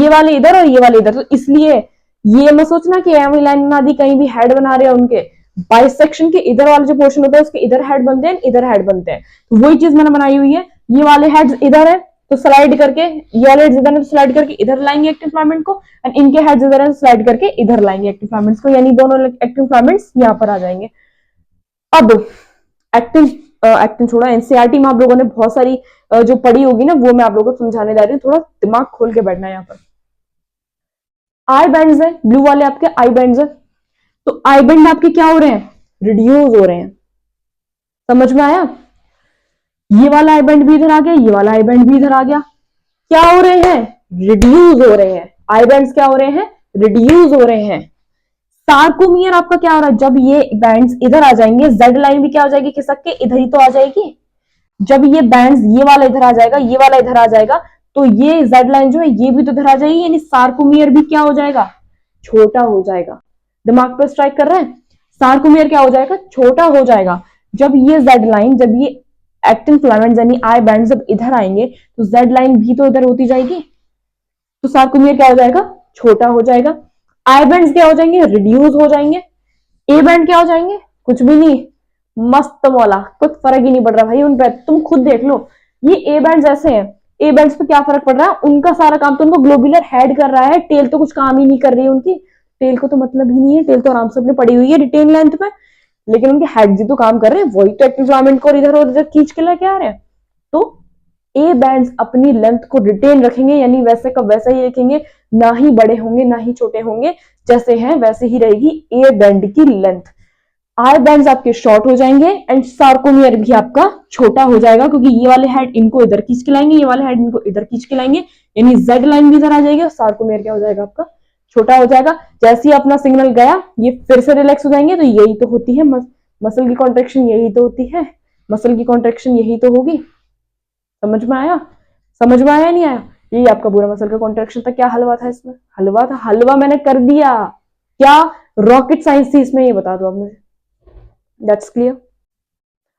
Speaker 1: ये वाले इधर और ये वाले इधर। तो इसलिए ये मत सोचना कि एमिलाइन आदि कहीं भी हेड बना रहे हैं, उनके बाइसेक्शन के इधर वाला जो पोर्शन होता है उसके इधर हेड बनते हैं, इधर हेड बनते हैं। तो वही चीज मैंने बनाई हुई है, ये वाले हेड्स इधर है तो स्लाइड करके, ये वाले हेड्स इधर है तो स्लाइड करके इधर लाएंगे एक्टिन फिलामेंट को, एंड इनके हेड्स इधर है तो स्लाइड करके इधर लाएंगे एक्टिन फिलामेंट्स को, यानी दोनों एक्टिन फिलामेंट्स यहाँ पर आ जाएंगे। अब एक्टिन एक्टिन छोड़ा, एनसीईआरटी में आप लोगों ने बहुत सारी जो पढ़ी होगी ना, वो मैं आप लोगों को समझाने जा रही हूँ, थोड़ा दिमाग खोल के बैठना है यहाँ पर। आई बैंड्स है, ब्लू वाले आपके आई बैंड्स है, तो आई बैंड आपके क्या हो रहे हैं, रिड्यूस हो रहे हैं। समझ में आया? ये वाला आई बैंड भी इधर आ गया, ये वाला आई बैंड भी इधर आ गया, क्या हो रहे हैं, रिड्यूस हो रहे हैं। आई बैंड्स क्या हो रहे हैं, रिड्यूस हो रहे हैं। सार्कोमियर आपका क्या हो रहा है, जब ये बैंड्स इधर आ जाएंगे, जेड लाइन भी क्या हो जाएगी, खिसक के इधर ही तो आ जाएगी। जब ये बैंड्स, ये वाला इधर आ जाएगा, ये वाला इधर आ जाएगा, तो ये जेड लाइन जो है ये भी तो इधर आ जाएगी, यानी सार्कोमियर भी क्या हो जाएगा, छोटा हो जाएगा। दिमाग पर स्ट्राइक कर रहे हैं? सार्कोमियर क्या हो जाएगा, छोटा हो जाएगा। जब ये जेड लाइन, जब ये एक्टिन फिलामेंट्स यानी आई बैंड जब इधर आएंगे तो जेड लाइन भी तो इधर होती जाएगी, तो सार्कोमियर क्या हो जाएगा, छोटा हो जाएगा। आई बैंड क्या हो जाएंगे, रिड्यूस हो जाएंगे। ए बैंड क्या हो जाएंगे, कुछ भी नहीं, मस्त मौला, कुछ फर्क ही नहीं पड़ रहा भाई उन पे, तुम खुद देख लो। ये ए बैंड ऐसे हैं, ए बैंड पे क्या फर्क पड़ रहा है, उनका सारा काम तो उनको ग्लोबुलर हेड कर रहा है, टेल तो कुछ काम ही नहीं कर रही है उनकी, टेल को तो मतलब ही नहीं है, टेल तो आराम से अपनी पड़ी हुई है रिटेन लेंथ पे, लेकिन उनके हेड जी तो काम कर रहे हैं, वही तो एक्टिव फिलामेंट को इधर और इधर खींच के लेके आ रहे हैं। तो ए बैंड्स अपनी लेंथ को रिटेन रखेंगे, यानी वैसे का वैसा ही रखेंगे, ना ही बड़े होंगे ना ही छोटे होंगे, जैसे हैं वैसे ही रहेगी ए बैंड की लेंथ। आई बैंड्स आपके शॉर्ट हो जाएंगे एंड सार्कोमियर भी आपका छोटा हो जाएगा, क्योंकि ये वाले हेड इनको इधर खींच के लाएंगे, ये वाले हेड इनको इधर खींच के लाएंगे, यानी जेड लाइन भी इधर आ जाएगी और सार्कोमियर क्या हो जाएगा आपका, छोटा हो जाएगा। जैसे ही अपना सिग्नल गया ये फिर से रिलैक्स हो जाएंगे, तो यही तो होती है मसल की कॉन्ट्रेक्शन, यही तो होती है मसल की कॉन्ट्रेक्शन, यही तो होगी। समझ में आया? समझ में आया नहीं आया? यही आपका पूरा मसल का कॉन्ट्रेक्शन था। क्या हलवा था इसमें, हलवा था, हलवा मैंने कर दिया, क्या रॉकेट साइंस थी इसमें, ये बता दो आप मुझे। That's clear.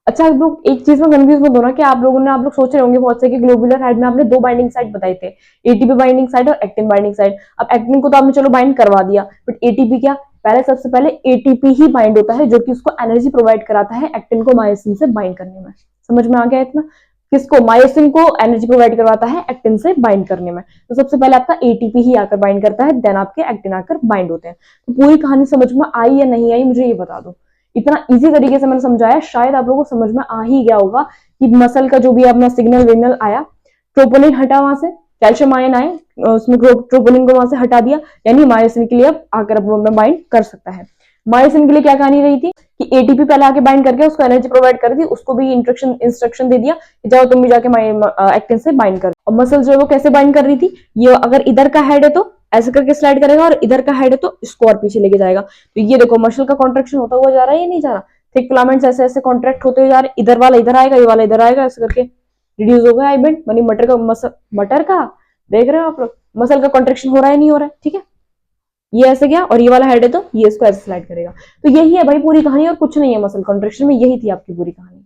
Speaker 1: अच्छा आप लोग एक चीज में कंफ्यूज मत होना कि आप लोग सोच रहे होंगे बहुत से कि ग्लोबुलर हेड में आपने दो बाइंडिंग साइड बताए थे, एटीपी बाइंडिंग साइड और एक्टिन बाइंडिंग साइड। अब एक्टिन को तो आपने चलो बाइंड करवा दिया, बट एटीपी क्या, पहले सबसे पहले एटीपी ही बाइंड होता है, जो कि उसको एनर्जी प्रोवाइड कराता है एक्टिन को मायोसिन से बाइंड करने में। समझ में आ गया इतना? किसको, मायोसिन को एनर्जी प्रोवाइड करवाता है एक्टिन से बाइंड करने में। तो सबसे पहले आपका एटीपी ही आकर बाइंड करता है, देन आपके एक्टिन आकर बाइंड होते हैं। तो पूरी कहानी समझ में आई या नहीं आई मुझे ये बता दो। इतना इजी तरीके से मैंने समझाया, शायद आप लोगों को समझ में आ ही गया होगा कि मसल का जो भी अपना सिग्नल विग्नल आया, ट्रोपोनिन हटा वहां से, कैल्शियम आयन आए, उसमें ट्रोपोनिन को वहां से हटा दिया, यानी मायोसिन के लिए अब आकर अपना बाइंड कर सकता है। मायोसिन के लिए क्या कहानी रही थी कि एटीपी पहले आके बाइंड करके उसको एनर्जी प्रोवाइड कर दी, उसको भी इंस्ट्रक्शन दे दिया कि जाओ तुम भी जाके एक्टिन से बाइंड कर। और मसल जो है वो कैसे बाइंड कर रही थी, ये अगर इधर का हेड है तो ऐसे करके स्लाइड करेगा, और इधर का हेड है तो इसको और पीछे लेके जाएगा। तो ये देखो मसल का कॉन्ट्रेक्शन होता हुआ जा रहा है या नहीं जा रहा, थिक फिलामेंट्स ऐसे ऐसे कॉन्ट्रैक्ट होते हुए जा रहे हैं, इधर वाला इधर आएगा, ये वाला इधर आएगा, ऐसे करके रिड्यूस हो गया आई बैंड, यानी मटर का देख रहे हो आप लोग, मसल का कॉन्ट्रेक्शन हो रहा है नहीं हो रहा है, ठीक है। ये ऐसे गया और ये वाला हेड है तो ये इसको ऐसे स्लाइड करेगा। तो यही है भाई पूरी कहानी, और कुछ नहीं है मसल कॉन्ट्रेक्शन में, यही थी आपकी पूरी कहानी।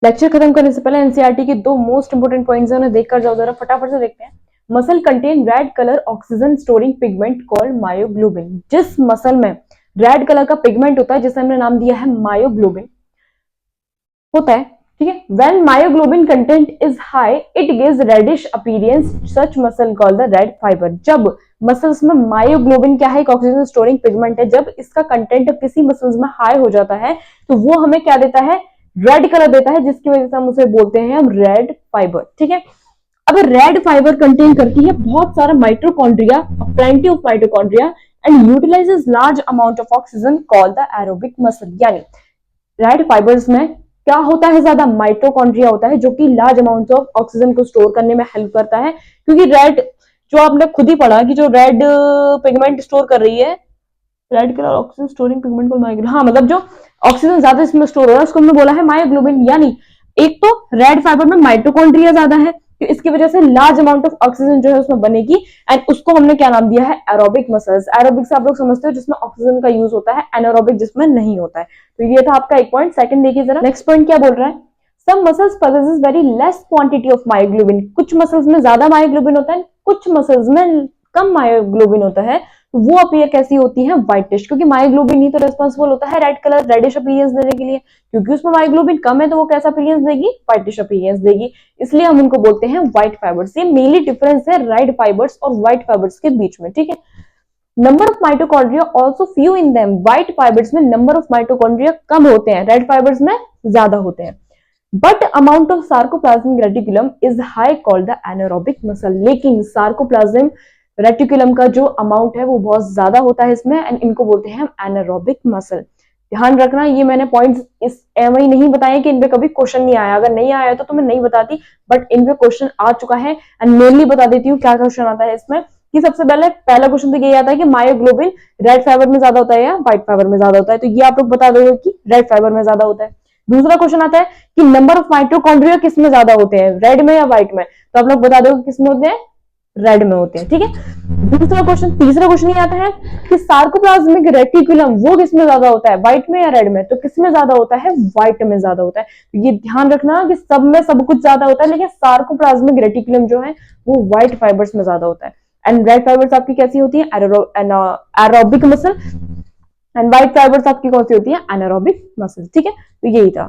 Speaker 1: लेक्चर खत्म करने से पहले एनसीईआरटी के दो मोस्ट इंपोर्टेंट पॉइंट्स हैं, उन्हें देखकर जाओ जरा, फटाफट से देखते हैं। Muscle contain red colour oxygen storing pigment called myoglobin. जिस मसल में रेड कलर का पिगमेंट होता है, जिसे हमने नाम दिया है मायोग्लोबिन होता है, ठीक है। When myoglobin content is high it gives reddish appearance, such muscle called the red fiber. जब मसल्स में मायोग्लोबिन क्या है, एक ऑक्सीजन स्टोरिंग पिगमेंट है, जब इसका कंटेंट किसी मसल्स में हाई हो जाता है तो वो हमें क्या देता है, रेड कलर देता है, जिसकी वजह से हम उसे बोलते हैं हम रेड फाइबर, ठीक है। अब रेड फाइबर कंटेन करती है बहुत सारा mitochondria, plenty of mitochondria, and utilises large amount of oxygen called the aerobic muscle. यानी रेड फाइबर्स में क्या होता है, ज्यादा माइटोकॉन्ड्रिया होता है, जो कि लार्ज अमाउंट ऑफ ऑक्सीजन को स्टोर करने में हेल्प करता है। क्योंकि रेड, जो आपने खुद ही पढ़ा कि जो रेड पिगमेंट स्टोर कर रही है, red colour oxygen storing pigment को मायोग्लोबिन, हाँ मतलब जो ऑक्सीजन ज्यादा इसमें स्टोर हो रहा है उसको हमने बोला है मायोग्लोबिन। यानी एक तो रेड फाइबर में माइटोकॉन्ड्रिया ज्यादा है, तो इसकी वजह से लार्ज अमाउंट ऑफ ऑक्सीजन जो है उसमें बनेगी एंड उसको हमने क्या नाम दिया है, एरोबिक मसल्स। एरोबिक से आप लोग समझते हो जिसमें ऑक्सीजन का यूज होता है, एनारोबिक जिसमें नहीं होता है। तो ये था आपका एक पॉइंट। सेकंड देखिए जरा, नेक्स्ट पॉइंट क्या बोल रहा है, some muscles possesses very less quantity of myoglobin। कुछ मसल्स में ज्यादा मायोग्लोबिन होता है, कुछ मसल्स में कम मायोग्लोबिन होता है। वो अपीयर कैसी होती है, व्हाइटिश, क्योंकि मायोग्लोबिन ही तो रेस्पॉन्सिबल होता है रेड कलर, रेडिश अपीयरेंस देने के लिए। क्योंकि उसमें मायोग्लोबिन कम है तो वो कैसा अपीयरेंस देगी, व्हाइटिश अपीयरेंस देगी। इसलिए हम उनको बोलते हैं व्हाइट फाइबर्स। ये मेनली डिफरेंस है रेड फाइबर्स और व्हाइट फाइबर्स के बीच में, ठीक है। Number of mitochondria also few in them. White fibres में नंबर ऑफ माइटोकॉन्ड्रिया कम होते हैं, रेड फाइबर्स में ज्यादा होते हैं। But amount of sarcoplasmic reticulum is high called the anaerobic muscle. लेकिन सार्कोप्लाज्म रेटिकुलम का जो अमाउंट है वो बहुत ज्यादा होता है इसमें, एंड इनको बोलते हैं हम एनारोबिक मसल। ध्यान रखना, ये मैंने पॉइंट्स इस एवं ही नहीं बताए कि इन पे कभी क्वेश्चन नहीं आया। अगर नहीं आया तो मैं नहीं बताती, बट इन पे क्वेश्चन आ चुका है एंड मेनली बता देती हूँ क्या क्वेश्चन आता है इसमें। कि सबसे पहला क्वेश्चन तो यही आता है कि मायोग्लोबिन रेड फाइबर में ज्यादा होता है या व्हाइट फाइबर में ज्यादा होता है। तो ये आप लोग बता दोगे कि रेड फाइबर में ज्यादा होता है। दूसरा क्वेश्चन आता है कि नंबर ऑफ माइटोकॉन्ड्रिया किस में ज्यादा होते हैं, रेड में या व्हाइट में। तो आप लोग बता दोगे किस में होते हैं, रेड में होते हैं, ठीक है। दूसरा क्वेश्चन, तीसरा क्वेश्चन ये आता है कि सार्कोप्लाज्मिक रेटिकुलम वो किस में ज्यादा होता है, व्हाइट में या रेड में। तो किस में ज्यादा होता है, व्हाइट में ज्यादा होता है। तो ये ध्यान रखना कि सब में सब कुछ ज्यादा होता है, लेकिन सार्कोप्लाज्मिक रेटिकुलम जो है वो व्हाइट फाइबर्स में ज्यादा होता है। एंड रेड फाइबर्स आपकी कैसी होती है, aerobic muscle, and white fibres आपकी कौन सी होती है, एनारोबिक मसल, ठीक है। तो यही था।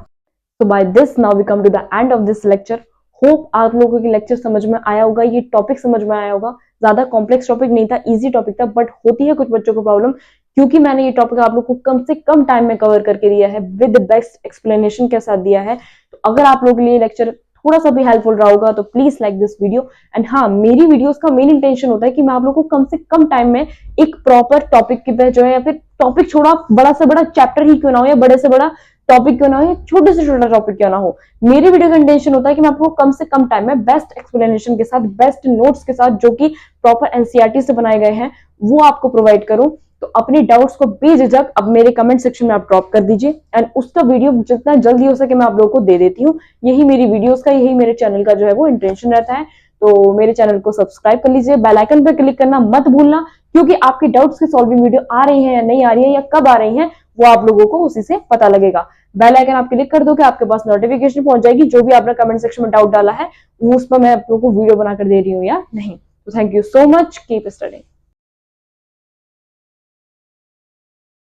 Speaker 1: तो by this now we come to the end of this lecture. Hope आप लोगों की लेक्चर समझ में आया होगा, ये टॉपिक समझ में आया होगा। ज्यादा कॉम्प्लेक्स टॉपिक नहीं था, इजी टॉपिक था, बट होती है कुछ बच्चों को प्रॉब्लम, क्योंकि मैंने ये टॉपिक आप लोग को कम से कम टाइम में कवर करके दिया है, विद बेस्ट एक्सप्लेनेशन के साथ दिया है। तो अगर आप लोगों के लिए लेक्चर थोड़ा सा भी हेल्पफुल रहा होगा तो please like this video. And हाँ, मेरी वीडियोस का मेन इंटेंशन होता है कि मैं आप लोगों को कम से कम टाइम में एक प्रॉपर टॉपिक की पे जो है, या फिर टॉपिक छोड़ा बड़ा से बड़ा चैप्टर ही क्यों ना हो, या बड़े से बड़ा टॉपिक क्यों ना हो, या छोटे से छोटा टॉपिक क्यों ना हो, मेरी वीडियो का इंटेंशन होता है कि मैं आपको कम से कम टाइम में बेस्ट एक्सप्लेनेशन के साथ, बेस्ट नोट्स के साथ, जो कि प्रॉपर एनसीईआरटी से बनाए गए हैं, वो आपको प्रोवाइड करूं। तो अपने डाउट्स को बेझिझक अब मेरे कमेंट सेक्शन में आप ड्रॉप कर दीजिए, एंड उसका वीडियो जितना जल्दी हो सके मैं आप लोगों को दे देती हूँ। यही मेरी वीडियोस का, यही मेरे चैनल का जो है वो इंटेंशन रहता है। तो मेरे चैनल को सब्सक्राइब कर लीजिए, बेल आइकन पर क्लिक करना मत भूलना, क्योंकि आपके डाउट्स की सॉल्विंग वीडियो आ रही है या नहीं आ रही है, या कब आ रही है, वो आप लोगों को उसी से पता लगेगा। बेल आइकन आप क्लिक कर दोगे, आपके पास नोटिफिकेशन पहुंच जाएगी, जो भी आपने कमेंट सेक्शन में डाउट डाला है उस पर मैं आप लोगों को वीडियो बनाकर दे रही हूँ या नहीं। तो thank you so much, keep studying.